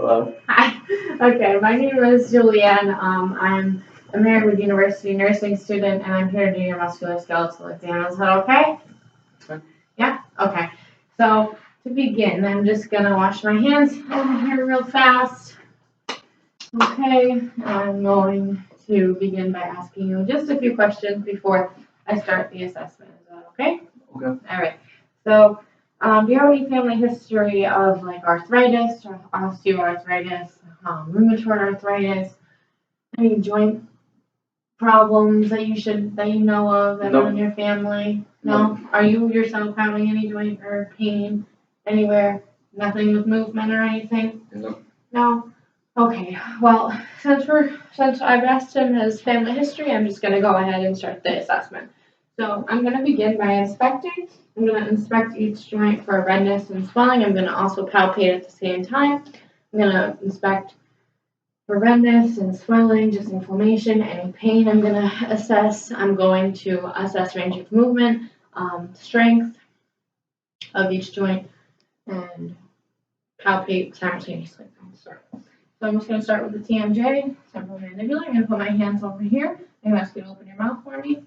Hello. Hi. Okay, my name is Julianne. I'm a Marywood University nursing student, and I'm here to do your musculoskeletal exam. Is that okay? Fine. Yeah? Okay. So, to begin, I'm just going to wash my hands over here real fast. Okay, I'm going to begin by asking you just a few questions before I start the assessment. Is that okay? Okay. All right. So, do you have any family history of like arthritis or osteoarthritis, rheumatoid arthritis, any joint problems that you know of that are in your family? No? Are you yourself having any joint or pain anywhere? Nothing with movement or anything? No. No? Okay. Well, since I've asked him his family history, I'm just gonna go ahead and start the assessment. So I'm gonna begin by inspecting. I'm going to inspect each joint for redness and swelling. I'm going to also palpate at the same time. I'm going to inspect for redness and swelling, just inflammation, any pain. I'm going to assess. I'm going to assess range of movement, strength of each joint, and palpate simultaneously. So I'm just going to start with the TMJ, temporomandibular. I'm going to put my hands over here. I'm going to ask you to open your mouth for me.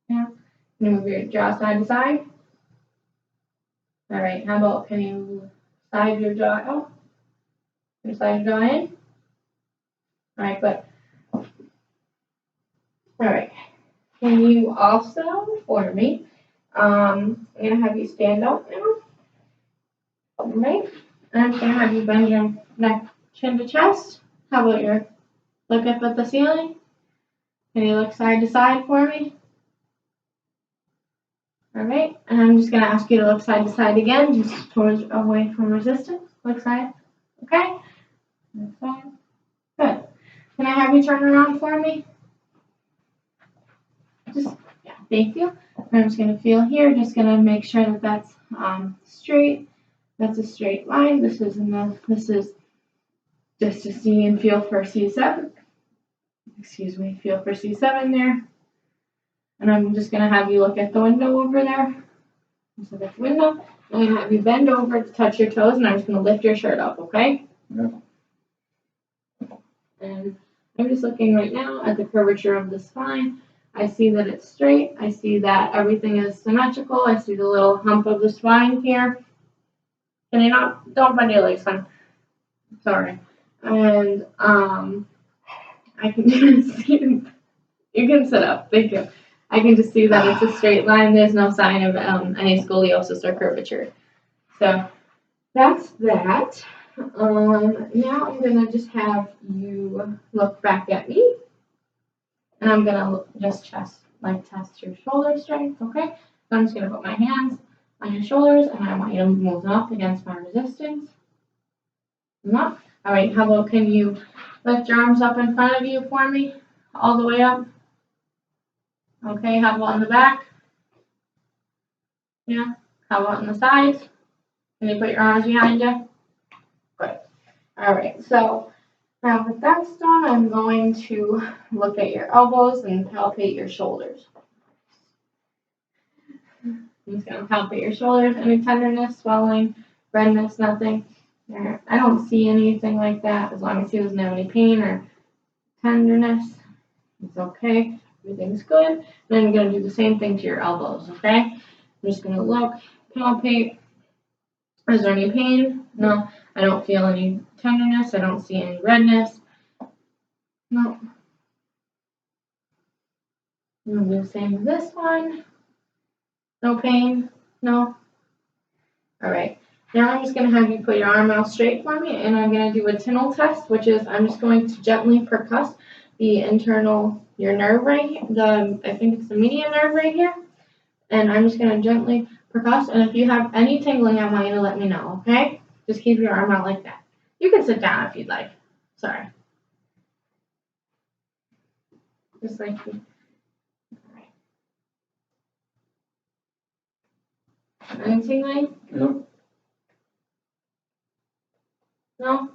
Yeah. I'm going to move your jaw side to side. All right, how about can you side your jaw out? Can you slide your jaw in? All right, good. All right, can you also, for me, I'm going to have you stand up now. All right, and I'm going to have you bend your neck, chin to chest. How about your look up at the ceiling? Can you look side to side for me? All right, and I'm just going to ask you to look side to side again, just towards away from resistance. Look side, okay? Look side. Good. Can I have you turn around for me? Yeah, thank you. I'm just going to feel here, just going to make sure that that's straight. That's a straight line. This is just to see and feel for C7. Excuse me, feel for C7 there. And I'm just going to have you look at the window over there. Just look at the window. I'm going to have you bend over to touch your toes, and I'm just going to lift your shirt up, okay? Yeah. And I'm just looking right now at the curvature of the spine. I see that it's straight. I see that everything is symmetrical. I see the little hump of the spine here. Can you not? Don't bend your legs, son. Sorry. And I can just see. You can sit up. Thank you. I can just see that it's a straight line. There's no sign of any scoliosis or curvature. So that's that. Now I'm gonna just have you look back at me, and I'm gonna just test your shoulder strength. Okay. So I'm just gonna put my hands on your shoulders, and I want you to move them up against my resistance. Up. All right. How about can you lift your arms up in front of you for me, all the way up? Okay. How about on the back? Yeah. How about on the sides? Can you put your arms behind you? Good. All right. So now that that's done, I'm going to look at your elbows and palpate your shoulders. I'm just going to palpate your shoulders. Any tenderness, swelling, redness, nothing. There. I don't see anything like that. As long as he doesn't have any pain or tenderness, it's okay. Everything's good. Then I'm going to do the same thing to your elbows, okay? I'm just going to look, palpate. Is there any pain? No. I don't feel any tenderness. I don't see any redness. No. I'm going to do the same with this one. No pain. No. All right. Now I'm just going to have you put your arm out straight for me, and I'm going to do a Tinel test, which is I'm just going to gently percuss your nerve right here, I think it's the median nerve right here, and I'm just going to gently percuss, and if you have any tingling, I want you to let me know, okay? Just keep your arm out like that. You can sit down if you'd like. Sorry. Just like you. All right. Any tingling? No. No?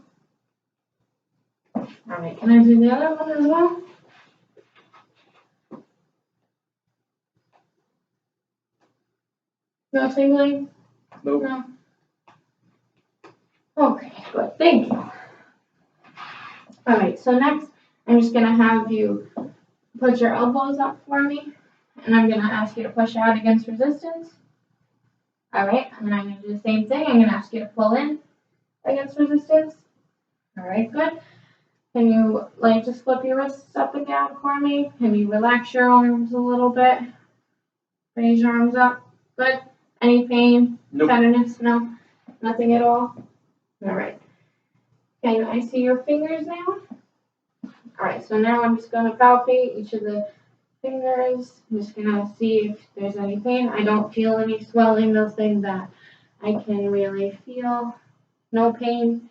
All right, can I do the other one as well? No tingling? Nope. No? Okay, good, thank you. Alright, so next I'm just gonna have you put your elbows up for me, and I'm gonna ask you to push out against resistance. Alright, and then I'm gonna do the same thing. I'm gonna ask you to pull in against resistance. Alright, good. Can you just flip your wrists up and down for me? Can you relax your arms a little bit? Raise your arms up. Good. Any pain? Nope. Tenderness? No? Nothing at all? Alright. Can I see your fingers now? Alright, so now I'm just going to palpate each of the fingers. I'm just going to see if there's any pain. I don't feel any swelling, nothing that I can really feel. No pain.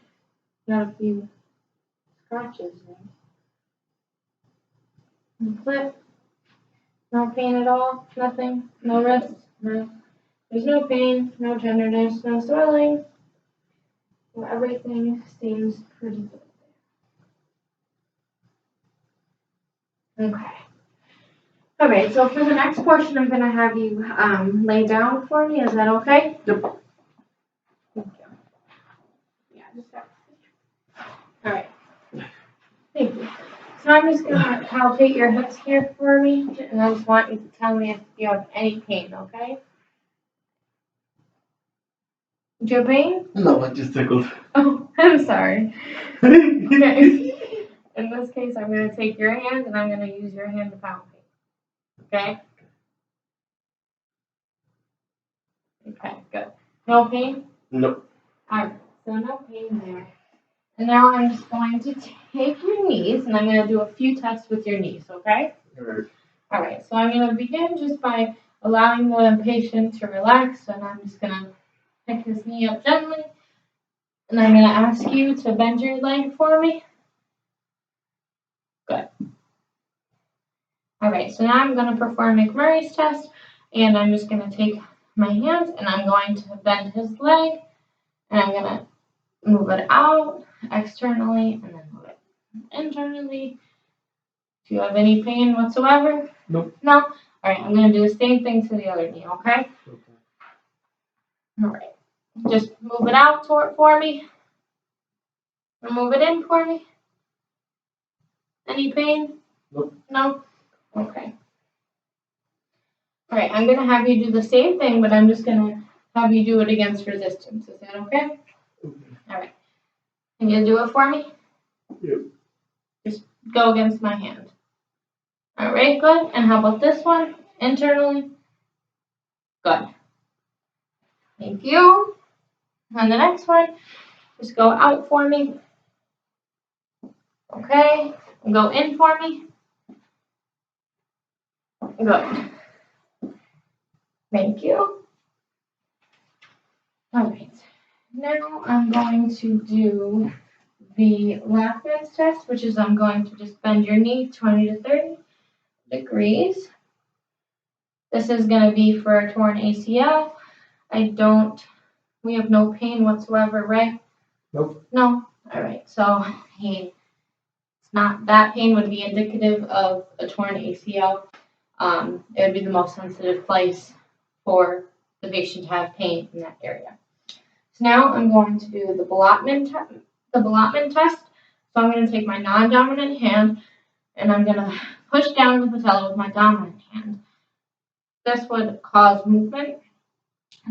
Got a few scratches there. And flip. No pain at all. Nothing. No wrist. No. There's no pain, no tenderness, no swelling. Well, everything seems pretty good. Okay. Alright, so for the next portion, I'm going to have you lay down for me. Is that okay? Yep. Thank you. Yeah, just that. Alright. Thank you. So I'm just going to palpate your hips here for me, and I just want you to tell me if you have any pain, okay? Do you have pain? No, I just tickled. Oh, I'm sorry. Okay. In this case, I'm going to take your hand and I'm going to use your hand to palpate. Okay? Okay, good. No pain? Nope. Alright, so no pain there. And now I'm just going to take your knees and I'm going to do a few tests with your knees, okay? Alright. Alright, so I'm going to begin just by allowing the patient to relax, and I'm just going to pick his knee up gently. And I'm going to ask you to bend your leg for me. Good. Alright, so now I'm going to perform McMurray's test, and I'm just going to take my hands and I'm going to bend his leg, and I'm going to move it out externally and then move it internally. Do you have any pain whatsoever? Nope. No? Alright, I'm going to do the same thing to the other knee, okay? Okay. Alright, just move it out for me. And move it in for me. Any pain? Nope. No? Okay. Alright, I'm going to have you do the same thing, but I'm just going to have you do it against resistance. Is that okay? Okay. Alright. Can you do it for me? Yep. Just go against my hand. Alright, good. And how about this one? Internally? Good. Thank you. And the next one, just go out for me. Okay. And go in for me. Good. Thank you. Alright. Now I'm going to do the Lachman's test, which is I'm going to just bend your knee 20 to 30 degrees. This is going to be for a torn ACL. We have no pain whatsoever, right? Nope. No? Alright, so it's not, that pain would be indicative of a torn ACL. It would be the most sensitive place for the patient to have pain in that area. So now I'm going to do the Bellotman test. So I'm going to take my non-dominant hand and I'm going to push down the patella with my dominant hand. This would cause movement,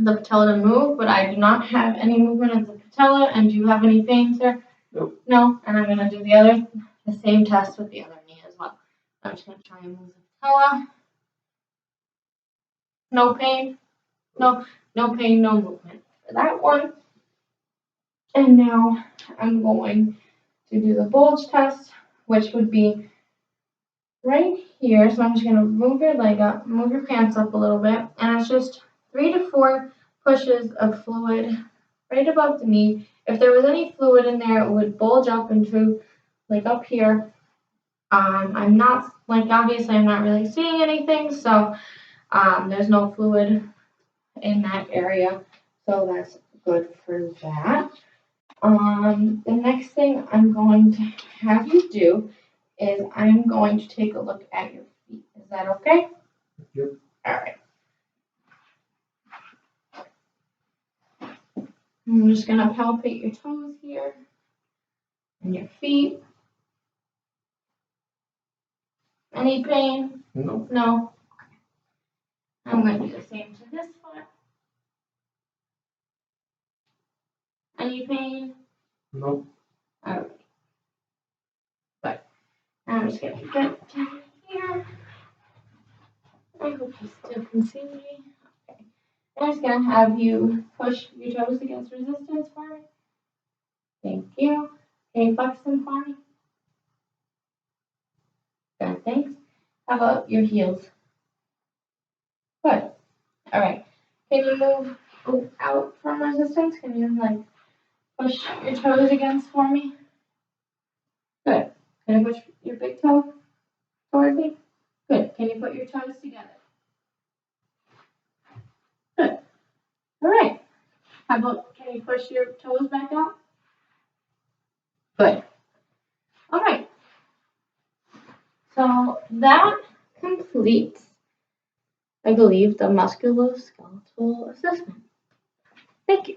the patella to move, but I do not have any movement of the patella. And do you have any pain, sir? Nope. No. And I'm going to do the same test with the other knee as well. I'm just going to try and move the patella. No pain. No pain, no movement for that one. And now I'm going to do the bulge test, which would be right here. So I'm just going to move your leg up, move your pants up a little bit, and it's just 3 to 4 pushes of fluid right above the knee. If there was any fluid in there, it would bulge up into up here. I'm not obviously I'm not really seeing anything, so there's no fluid in that area, so that's good for that. The next thing I'm going to have you do is I'm going to take a look at your feet. Is that okay? Yep. All right. I'm just going to palpate your toes here and your feet. Any pain? Nope. No. I'm going to do the same to this foot. Any pain? Nope. Alright. Good. I'm just going to get down here. I hope you still can see me. Okay. I'm just going to have you push your toes against resistance for me. Thank you. Can you flex them for me? Good, thanks. How about your heels? Good. All right. Can you move out from resistance? Can you like push your toes against for me? Good. Can you push your big toe toward me? Good. Can you put your toes together? Good. All right. How about can you push your toes back out? Good. All right. So that completes, I believe, the musculoskeletal assessment. Thank you.